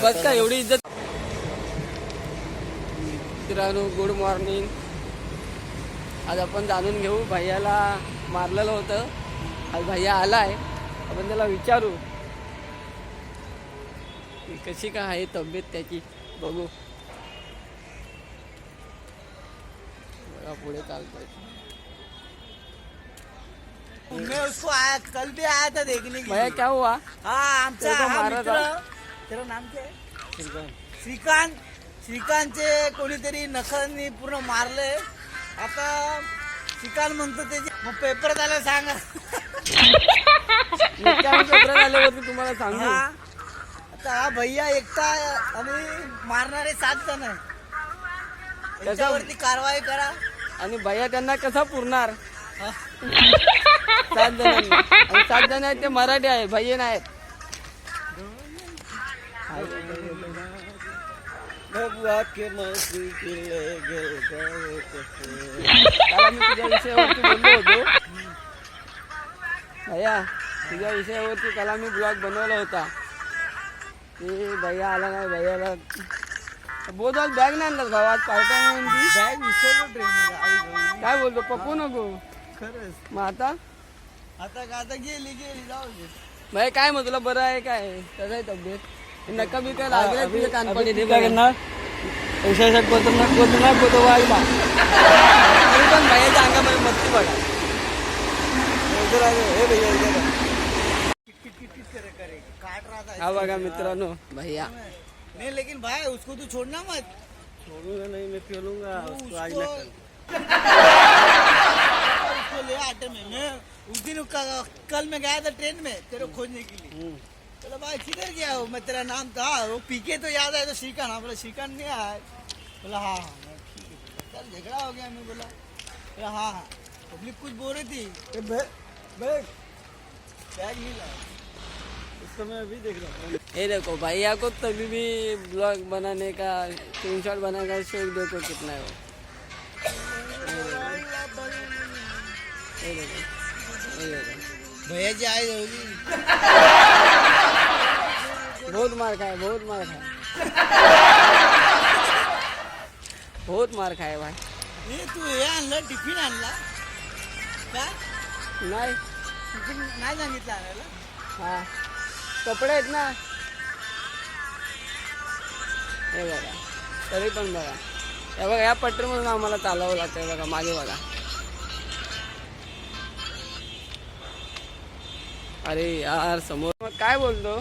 बस का एवढी इज्जत. मित्रांनो गुड मॉर्निंग. आज आपण जाणून घेऊ भैयाला मारलेलं होतं. आज भैया आलाय, आपण त्याला विचारू कशी काय आहे तब्येत त्याची. बघू बघा पुढे चालतोय. मैं उसको आया कल भी आया था देखने के भैया लिए. क्या हुआ? हाँ आमचा तेरे को हा मारा मित्र. था? तेरा नाम क्या है? श्रीकांतचे कोणीतरी नखांनी पूर्ण मारले. आता श्रीकांत म्हणतो त्याची मग पेपर झाला सांगा. पेपर झाल्यावरती तुम्हाला सांगू. हा. आता हा भैया एकटा आणि मारणारे 7 जण आहे. त्याच्यावरती कारवाई करा. आणि भैया त्यांना कसा पुरणार? हा. 7 जणांना. आणि 7 जण आहेत ते मराठी आहे, भैया नाहीत. त्याला मी तुझ्या विषयावरती बोललो होतो भैया, तुझ्या विषयावरती त्याला मी ब्लॉग बनवला होता. ते भैया आला नाही. भैयाला बोल बॅग नाही आणलास भाऊ आज पार्ट्या म्हणून. बॅग विसरलो ट्रेन. काय बोलतो पप्पू नको खरंच. मग आता आता गेली जाऊ दे. भाई काय मग तुला बरं आहे काय? कसं आहे तब्येत? नका बी काय लागले तुझ्या कानपणी ते काय करणार? पैशासाठी बोलतो वाईला. पण भैयाच्या अंगामध्ये मस्ती बघा. हा बघा मित्रांनो भैया. नहीं लेकिन भाई उसको तू छोड़ना मत. छोड़ूंगा नहीं, मैं खेलूंगा उसको आज ना कल. उसको ले आटे में. मैं उस दिन कल मैं गया था ट्रेन में तेरे को खोजने के लिए. चलो भाई किधर गया हो? मैं तेरा नाम था वो पीके तो याद आया तो श्रीकांत. हाँ बोला श्रीकांत नहीं आया. बोला हाँ ठीक है. चल झगड़ा हो गया. मैं बोला हाँ पब्लिक कुछ बोल रही थी. बैग नहीं लाया. इसको मैं अभी देख रहा हूँ. ये देखो भैया को तभी भी ब्लॉग बनाने का स्क्रीनशॉट बनाने का शौक देखो कितना है वो. ये देखो भैया जी आए होगी. बहुत मार खाए भाई. ये तू हे आणलं टिफिन आणला का? नाही. टिफिन नाही सांगितलं आणायला. हा कपडे आहेत ना. हे बघा तरी पण बघा. हे बघा या पट्टीमधून आम्हाला चालावं लागतंय. बघा मागे बघा. अरे यार समोर. मग काय बोलतो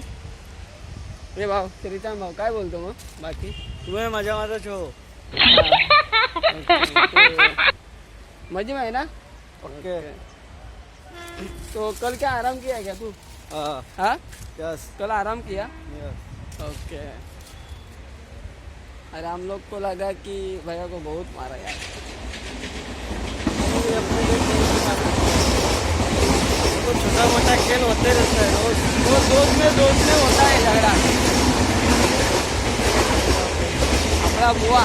रे भाऊ? श्रीकांत भाऊ काय बोलतो मग बाकी? तुम्हें मजा माझा छो. मजे में है ना? ओके. तो कल क्या आराम किया क्या तू? हाँ यस. कल आराम किया. ओके. अरे हम लोग को लगा कि भैया को बहुत मारा यार. तो छोटा मोटा खेल होते रहता है रोज. दोस्त में होता है झगड़ा. आपला बुवा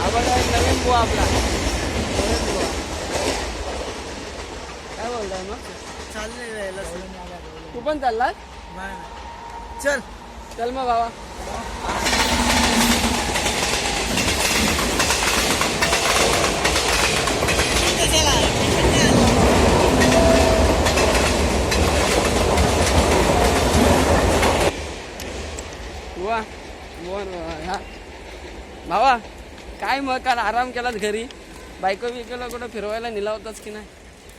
आपला एक नवीन बुवा आपला नवीन बुवा काय बोलताय मग? चालले राहिला. तू पण चाललास? चल चल मग बाबा. हा भावा काय मग काल आराम केलात घरी? बायको बिकोला कुठं फिरवायला नेला होताच की नाही?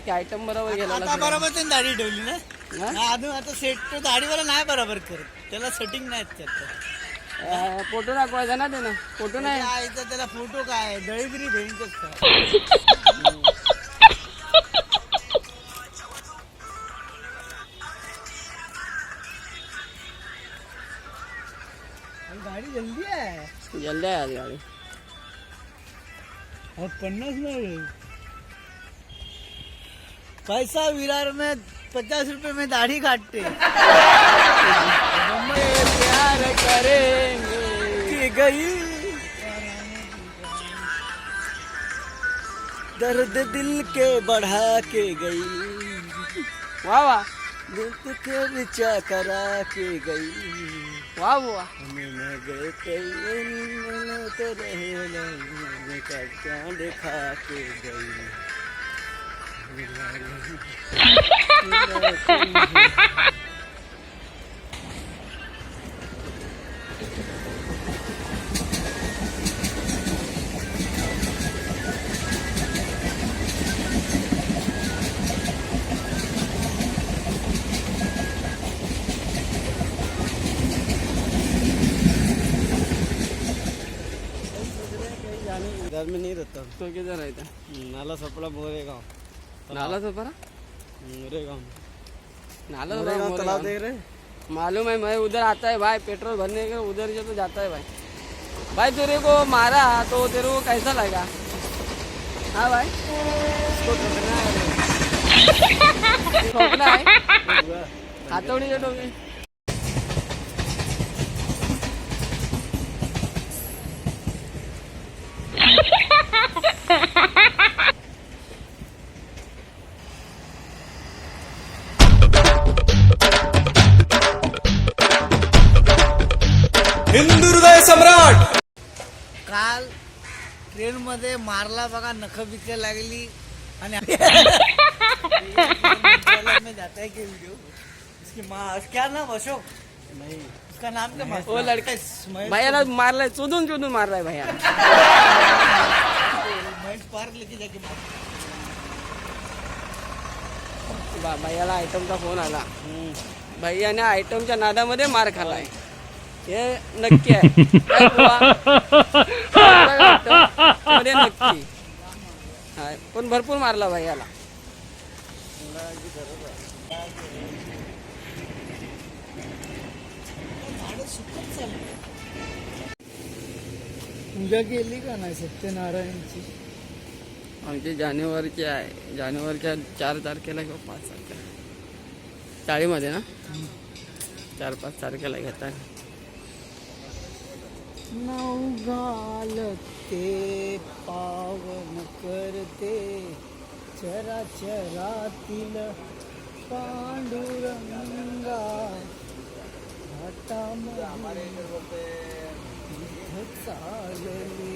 की आयटम बरोबर गेला? आता बरोबर त्यांनी दाढी ठेवली ना. हा? नाही, अजून आता सेट तो दाढीवाला नाही बरोबर करत. त्याला सेटिंग नाही करत. फोटो दाखवायचा ना त्यानं. फोटो नाही आईचा त्याला फोटो काय दळीगिरी भेंचच काय. गाड़ी जल्दी है. जल्दी आहे आज गाडी. और 50 में पैसा विरार में 50 रुपए में दाढ़ी काटते. प्यार करेंगे कि गई दर्द दिल के बढ़ा के गई. वा वा दिल के रिचा करा के गई वाह वाह मैं गए तो रहे का क्या देखा के गई घर में नहीं रहता तो किधर रहता नाला सपड़ा मोरेगांव नाला सफरा मोरेगांव नाला मोरेगांव सफरा तालाब देख रहे मालूम है मैं उधर आता है भाई पेट्रोल भरने के उधर से तो जाता है भाई भाई तेरे को मारा तो तेरे को कैसा लगा हाँ भाई इसको ठोकना है ठोकना है हाथोड़ी से ठोके हिंदू हृदय सम्राट काल ट्रेन मध्ये मारला बघा नख बिक लागली आणि में जाता है कि वीडियो इसकी माँ क्या नाम अशोक नहीं उसका नाम क्या वो लड़का भैया मारलाय चोदून चोदून मारलाय भैया महेश पार्क लेके जाके भैयाला आयटमचा फोन आला भैयाने आयटमच्या नादामध्ये मार खाल्लाय हे नक्की आहे काय बुवा? काय वाटतं? मध्ये नक्की हा, पण भरपूर मारला भैयाला पूजा केली का नाही सत्यनारायणची आमची जानेवारीची आहे जानेवारीच्या 4 तारखेला किंवा 5 तारखेला चाळीमध्ये ना 4-5 तारखेला घेतात नवघालते पावन करते चराचरातील पांडुरंगा घाटामध्ये चालले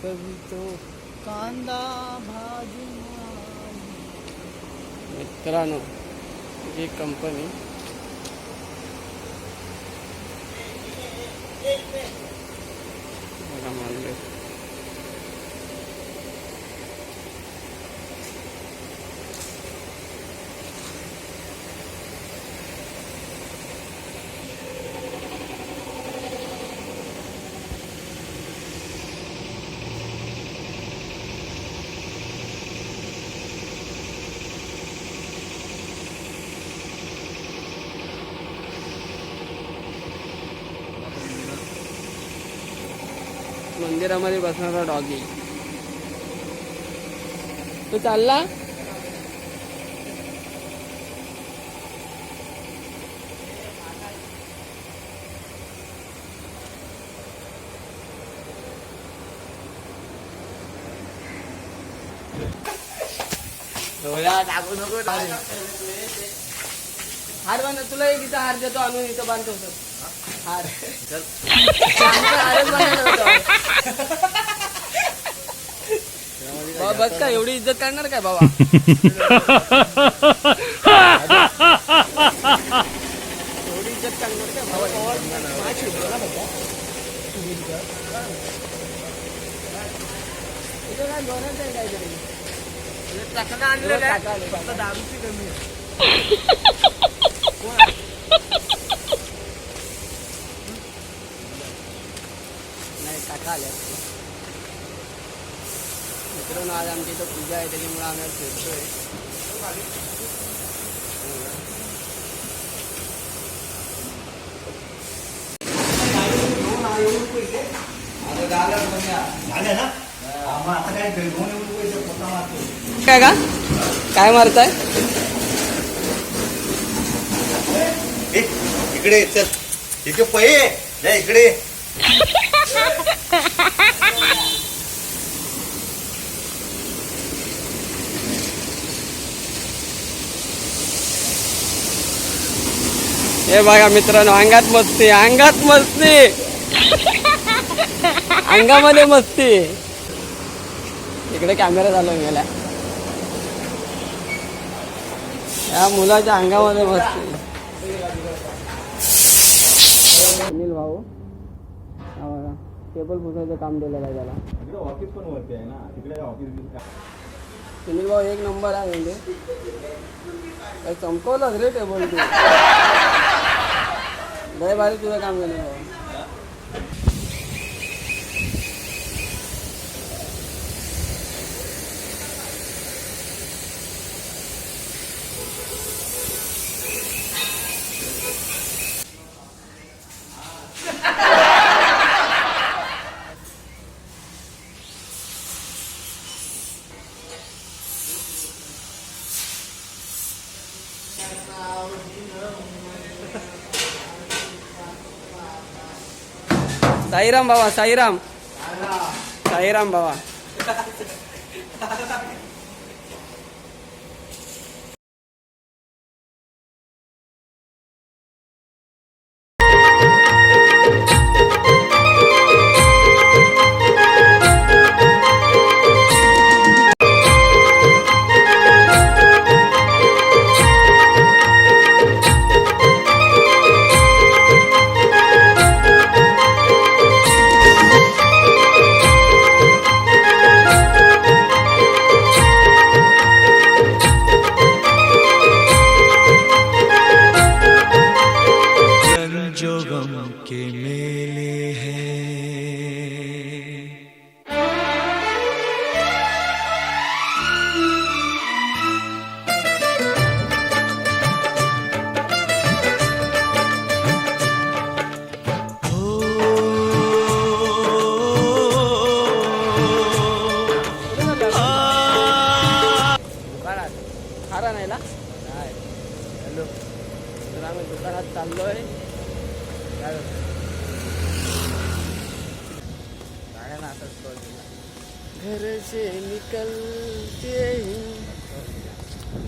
कवितो कांदा भाजी मित्रांनो ही कंपनी बघा मानले मंदिरामध्ये बसणारा डॉगी तो चालला टाकू नको हार बांध तुला एक इथं हार देतो आणून इथं बांधतो सर हार हारच बांधायला होता. बाबा बस का एवढी इज्जत करणार काय बाबा एवढी इज्जत करणार काय बाबा इथं काय जोरात आहे काहीतरी टाकणं आणलं काय टाकाले. फक्त दारूची कमी आहे नाही काका आल्या मित्रांनो आज आमच्या इथं पूजा आहे त्याच्यामुळे आम्ही आज फिरतोय काय का काय मारताय इकडे चल इथे पहे जा इकडे हे बघा मित्रांनो, अंगात मस्ती, अंगात मस्ती, अंगामध्ये मस्ती. इकडे कॅमेरा चालू गेला. या मुलाच्या अंगामध्ये मस्ती. सुनील भाऊ टेबल पुसायचं काम दिलेलं आहे त्याला. ऑफिस पण वरती आहे ना, तिकडे ऑफिस. सुनील भाऊ एक नंबर आहे. म्हणजे काय चमकवलंच रे टेबल तू. लय भारी तुझं काम केलं भाऊ. साईराम बाबा, साईराम, साईराम बाबा. जो गम के मेले हैं. खारा नाही ना. हॅलो, तर आम्ही दुकानात चाललोय. घर से निकलते ही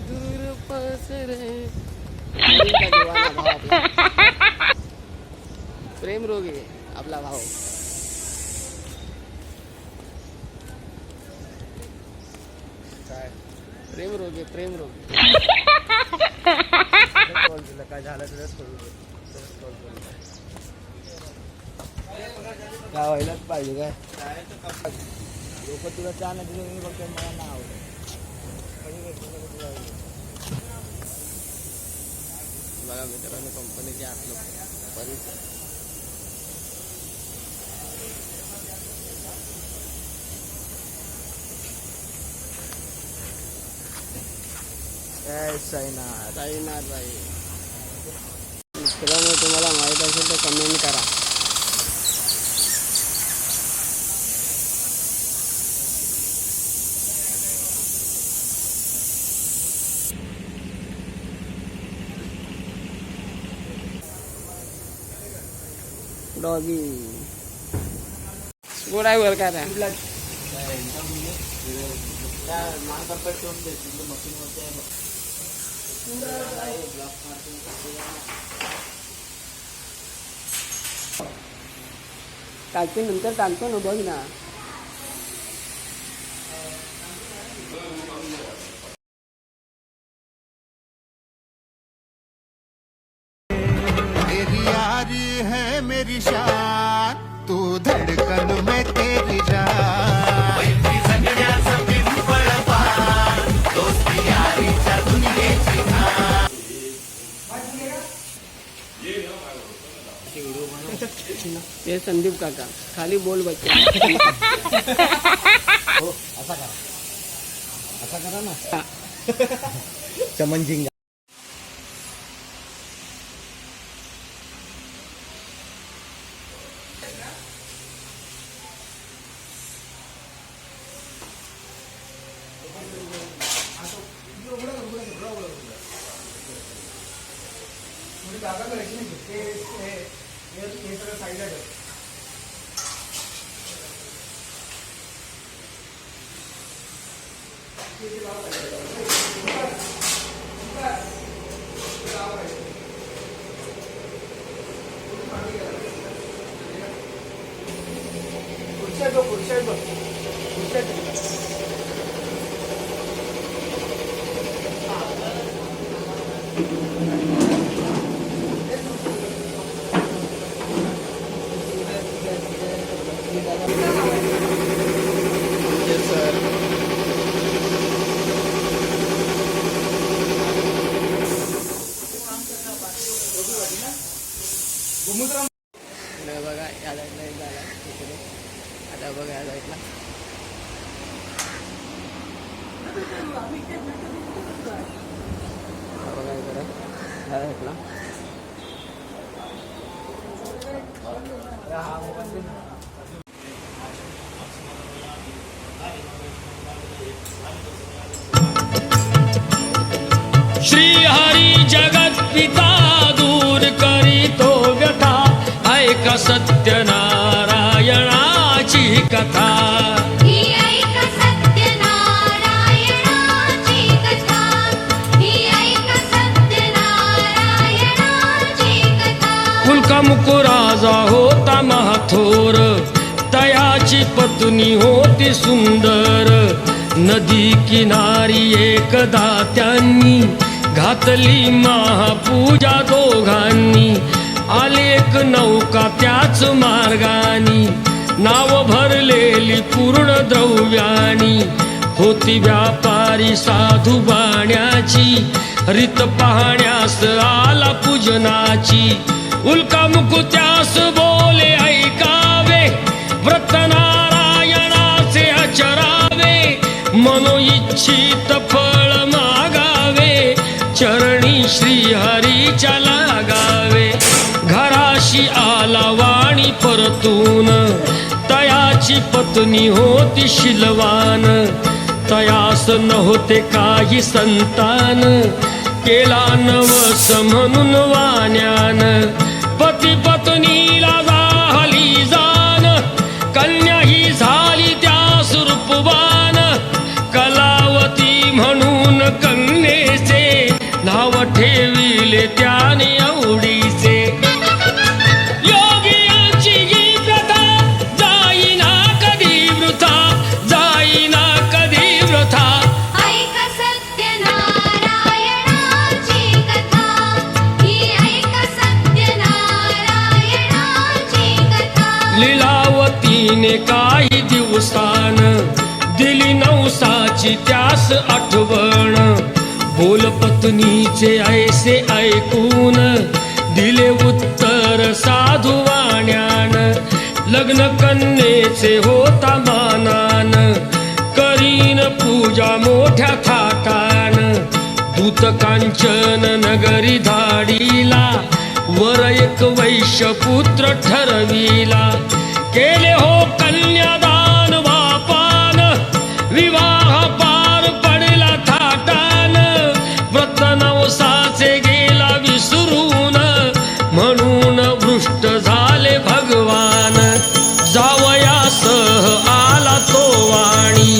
दूर पास रे. प्रेम रोगी आपला भाऊ. प्रेम रोगी, प्रेम रोगी. काय झालं काय व्हायलाच पाहिजे काय. लोक तुला चहा नाही दिलं मी बघतो, मला नाही आवडत. बघा मित्रांनो, कंपनीचे आतलं परिसर. साईनाथ, साईनाथ बाई. मित्रांनो, तुम्हाला माहीत असेल तर कमेंट करा. डॉगी गुड आहे वर काय टाकते नंतर टाकतो ना, बघ ना. तेरी यारी है मेरी शान, तू धड़कन में तेरी जान. हे संदीप काका खाली बोल बच्चा. हो, असा करा ना. चमन झिंगा. इकडे बघा या साईडला एक झाला इकडे. आता बघा या साईडला बघा इकडे या साईडला श्री हरी जगत पिता दूर करीतो व्यथा ऐक सत्यनारायणाची कथा. ही ऐक सत्यनारायणाची कथा. ही ऐक सत्यनारायणाची कथा. कुलकामुकू राजा होता महाथोर तयाची पत्नी होती सुंदर. नदी किनारी एकदा त्यांनी घातली महापूजा दोघांनी. आले एक नौका त्याच मार्गानी नाव भरलेली पूर्ण द्रव्यानी. होती व्यापारी साधू बाण्याची रीत पाहण्यास आला पूजनाची. उल्कामुकू त्यास बोले ऐकावे व्रत नारायणाचे आचरावे. मनोइच्छित फळ मागावे चरणी श्री हरीच्या लागावे. घराशी आला वाणी परतून तयाची पत्नी होती शिलवान. तयास नव्हते काही संतान केला नवस म्हणून वाण्यान. पती पत्नीला झाली जाण कन्या ही झाली त्यास रूपवान. कलावती म्हणून कन्येचे नाव ठेविले त्याने आवडीचे. योगियांची ही प्रथा जाईना कधी वृथा जाईना कधी वृथा. ऐक सत्यनारायणाची कथा. ही ऐक सत्यनारायणाची कथा. लीलावतीने काही दिवसान दिली नवसाची त्यास आठवण. बोल पत्नीचे ऐसे ऐकून दिले उत्तर साधू वाण्यान. लग्न कन्येचे होता मानान करीन पूजा मोठ्या थाटान. दूत कांचन नगरी धाडीला वर एक वैश्यपुत्र ठरविला. केले हो कन्यादान वापान विवाह पार पडला थाटान. व्रत नवसाचे गेला विसरून म्हणून भ्रष्ट झाले भगवान. जावयासह आला तो वाणी.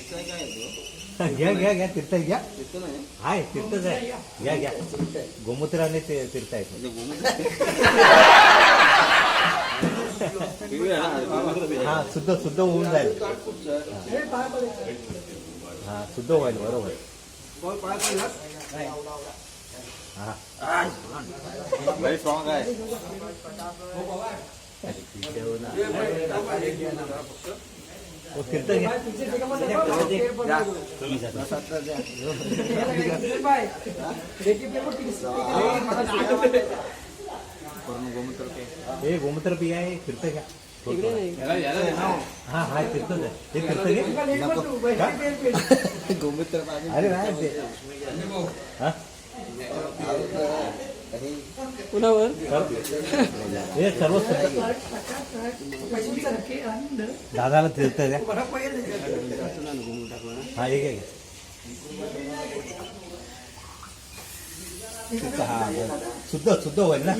घ्या घ्या घ्या तीर्थ घ्या हाय तीर्थच आहे घ्या घ्या गोमूत्राने ते तीर्थ आहे हा शुद्ध शुद्ध होऊन जाईल हा शुद्ध होईल बरोबर हा व्हेरी स्ट्रॉंग आहे वो तीर्थ घ्या हे गोमूत्र पी आहे तीर्थ घ्या हा हा तीर्थच आहे हे तीर्थ घे गोमूत्र अरे नाही ते हा कुणावर हे सर्व दादाला तीर्थ द्या हा एक आहे हा शुद्ध शुद्ध होईल ना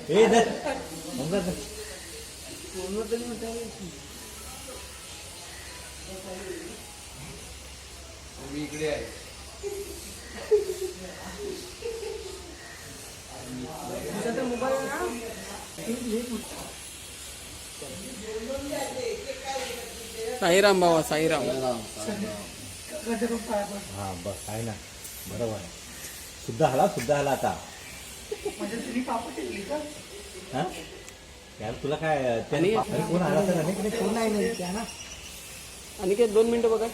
हे दे इकडे आहे साईराम बाबा साईराम हा बस आहे ना बरोबर आहे शुद्ध हाला आता हा यार तुला काय आणि कोण आला तर अनेक कोण नाही ना आणि काय 2 मिनिटं बघा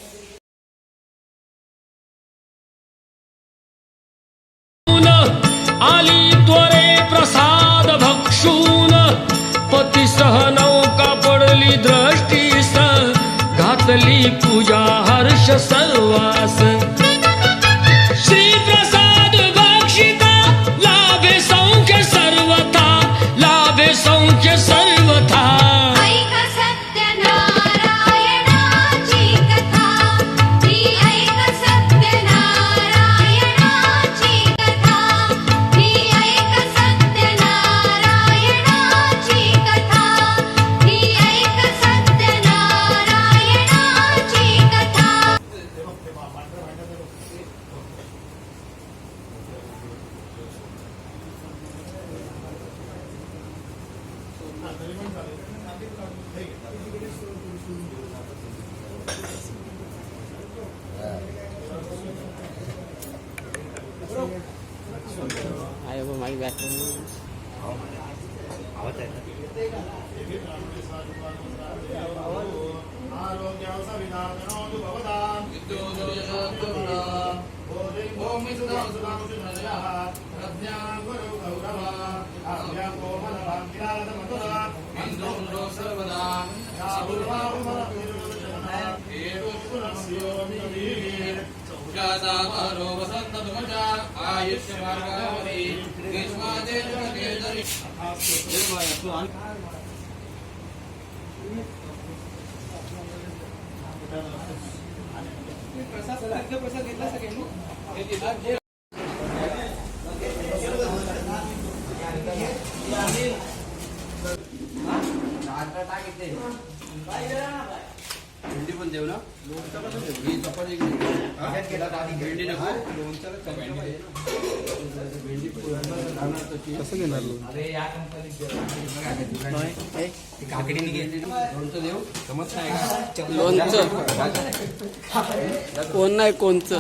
आली त्वरे प्रसाद भक्षून पतीसह नौका पडली दृष्टीस घातली पूजा हर्ष सर्वास श्री प्रसाद भक्षिता लाभे सौख्य सर्वथा लाभे सौख्य सर्वथा ऐक सत्यनारायणाची कथा ही ऐक सत्यनारायणाची कथा ही ऐक सत्यनारायणाची कथा ही ऐक सत्यनारायणाची कथा आहे बघ माझी बॅक आवाज आहे ना भेंडी पण देऊ ना ही चपाती भेंडी नको भेंडी कसं घेणार लोणचं देऊ समज नाही का लोणचं कोण नाही कोणचं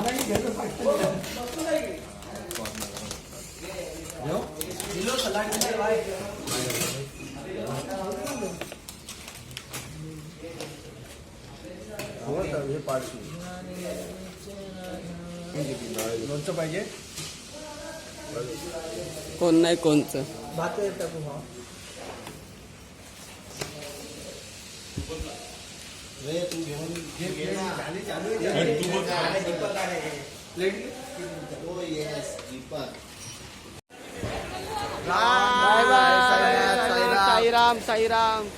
लोणचं पाहिजे कोण नाही कोणचं बाय बाय साईराम साईराम